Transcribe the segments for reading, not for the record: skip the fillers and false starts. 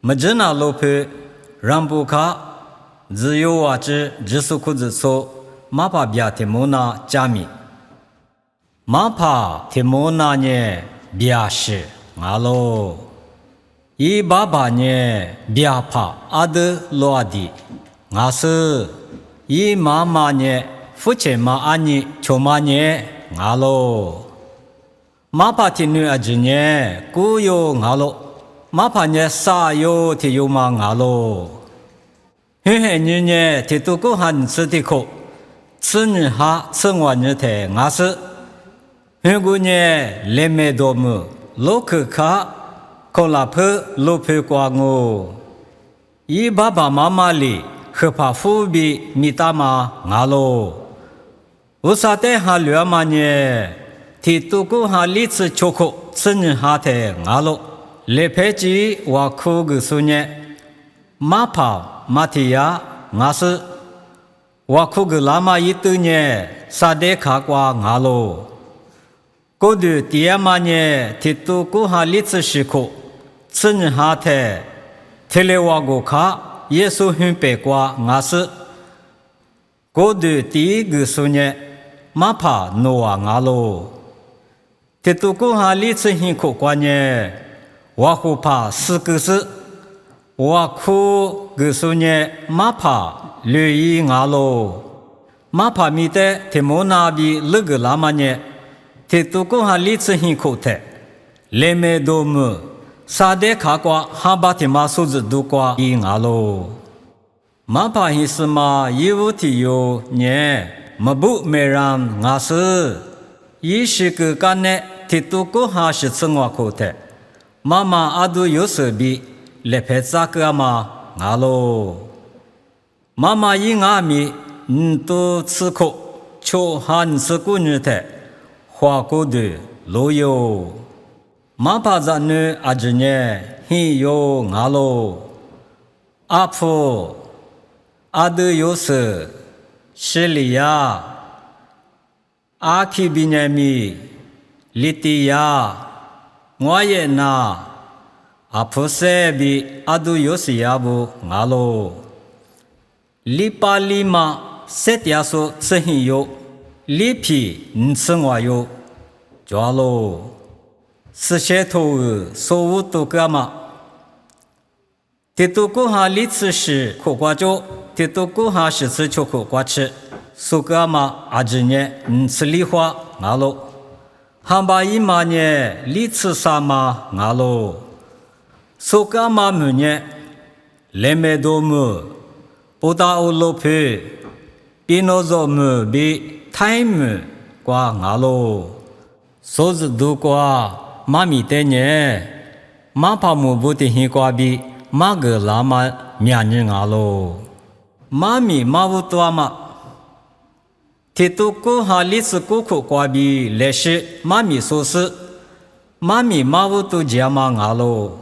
မကျနာလို့ဖေရံပူခဇီယောဝါချေဂျေဆုခုဇဆိုမဖဗျာတေမောနာဂျာမီမဖတေမောနာညေဗျာရှိငါလောဤဘာဘာညေဗျာဖအဒလောအဒီငါဆဤမာမာညေဖုချေမာအညိချုံမညေငါလောမဖတိနွေအဂျညေကိုယောငါလောမဖညေစာယောတေယောမငါလောဟဲဟဲညင်းညေတေတုကိုဟန်စတိခို此日哈此我日台我是韩国人来买多么老可卡靠拉坡老坡瓜我伊爸爸妈妈里和怕父比米大妈我咯我啥带哈两嘛呢提多个哈里次巧克此日哈台我咯来配置我苦个数呢马跑马蹄呀我是我苦个拉玛一对呢，沙得卡瓜牙咯。过度第二嘛呢，提多过哈历史时刻，此日哈台，提来我个卡，耶稣很白瓜牙是。过度第一个数呢，马帕诺瓦牙咯。提多过哈历史很可关呢，我苦怕四个是，我苦个数呢，马帕。绿衣牙咯，马帕米的提莫那比那个拉玛呢，提多个哈历史很苦的，来没多么，沙得卡瓜哈巴提马数字多瓜伊牙咯，马帕伊是嘛业务提有呢，马不没让牙是，伊是个干呢，提多个哈是生活苦的，妈妈阿都有设备，来陪咋个嘛牙咯。妈妈因阿米都吃苦，却还是过日子，花过的路有。妈爸在那阿侄呢，很有阿罗，阿婆阿德有事，西利亚，阿基比尼米，利蒂亚，我也那，阿婆塞比阿都有事也不阿罗。里巴里马塞迪亚索吃很有，里皮吃我有，抓咯，是些头所有都干嘛？提多过哈里吃时苦瓜粥，提多过哈是吃巧苦瓜吃，所干嘛阿侄呢？吃梨花阿咯，汉巴伊嘛呢？里吃啥嘛阿咯？所干嘛么呢？来没多么？不打乌罗皮，比那做么比太么瓜牙咯，说是都瓜妈咪的呢，妈怕么不的很瓜比妈个拉嘛面人牙咯，妈咪妈不多嘛，提多过哈历史过苦瓜比来时妈咪说是，妈咪妈不多家嘛牙咯，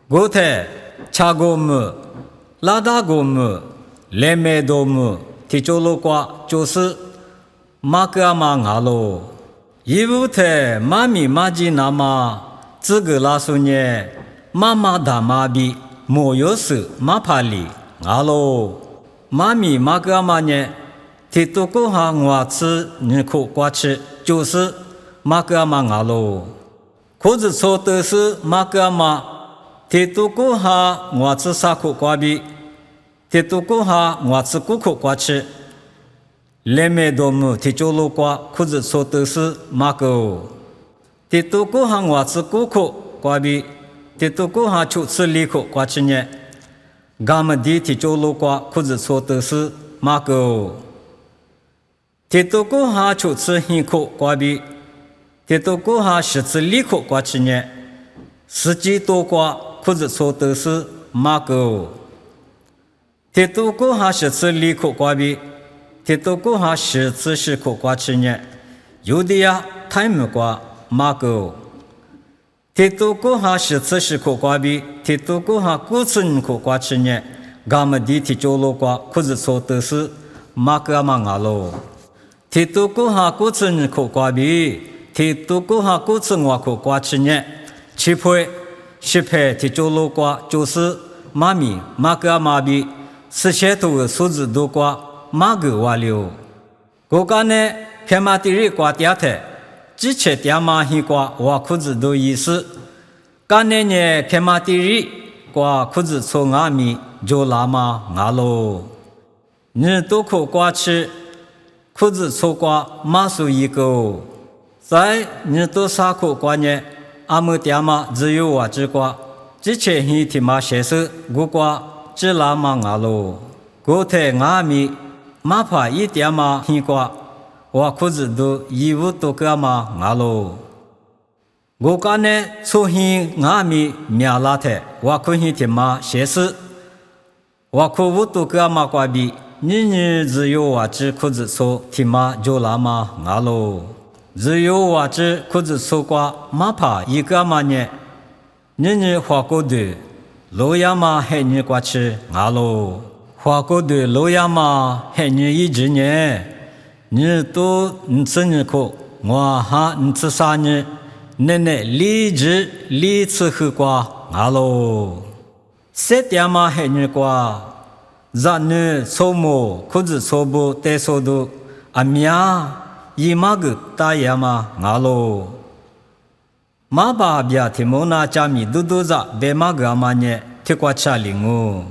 我太查过么。拉达国么，来梅多么，提着罗瓜就是马格马牙咯。伊乌特妈咪妈吉那嘛，这个拉苏呢，妈妈大妈比莫有事马帕里牙咯。妈咪马格马呢，提多过哈我吃你苦瓜吃，就是马格马牙咯。可是说的是马格马。提多过哈我吃啥苦瓜比，提多过哈我吃苦苦瓜吃，来没多么提着罗瓜，可是说的是马狗。提多过哈我吃苦苦瓜比，提多过哈就吃里苦瓜吃呢，俺们的提着罗瓜，可是说的是马狗。提多过哈就吃很苦瓜比，提多过哈是吃里苦瓜吃呢，实际多瓜。可是说的是马狗，提多过哈是吃里苦瓜比，提多过哈是吃是苦瓜吃呢，有的呀太木瓜马狗，提多过哈是吃是苦瓜比，提多过哈古吃苦瓜吃呢，俺们的提着罗瓜，可是说的是马个嘛阿咯，提多过哈古吃苦瓜比，提多过哈古吃我苦瓜吃呢，吃配。十派提周罗瓜就是妈咪马个马比四千多个数字多瓜马个瓦流，国家呢偏马地里瓜嗲台，之前嗲马黑瓜瓦裤子多意思，干呢呢偏马地里瓜裤子从阿米就拉马阿罗，你多口瓜吃。裤子错瓜马数一个，在你多啥口瓜呢？阿姆爹妈只有我只瓜，之前黑天马写是我瓜只拉马阿罗，国台阿米马怕一爹妈黑瓜，我裤子都衣服都个马阿罗，我家呢错黑阿米苗拉台，我裤黑天马写是，我裤服都个马瓜比。你只有我只裤子错，天马就拉马阿罗。只有我只裤子错瓜，马怕一个马呢。你花过的，路亚马还你瓜吃阿罗。花过的路亚马还你一只呢。你都你吃你口，我哈你吃啥呢？奶奶理智理吃喝瓜阿罗。谁爹马还你瓜？咱呢，错么？裤子错不？带错的，阿苗一马个大爷嘛，阿罗。马爸别提莫那家米嘟嘟子，别马个阿妈呢，提瓜吃零哦。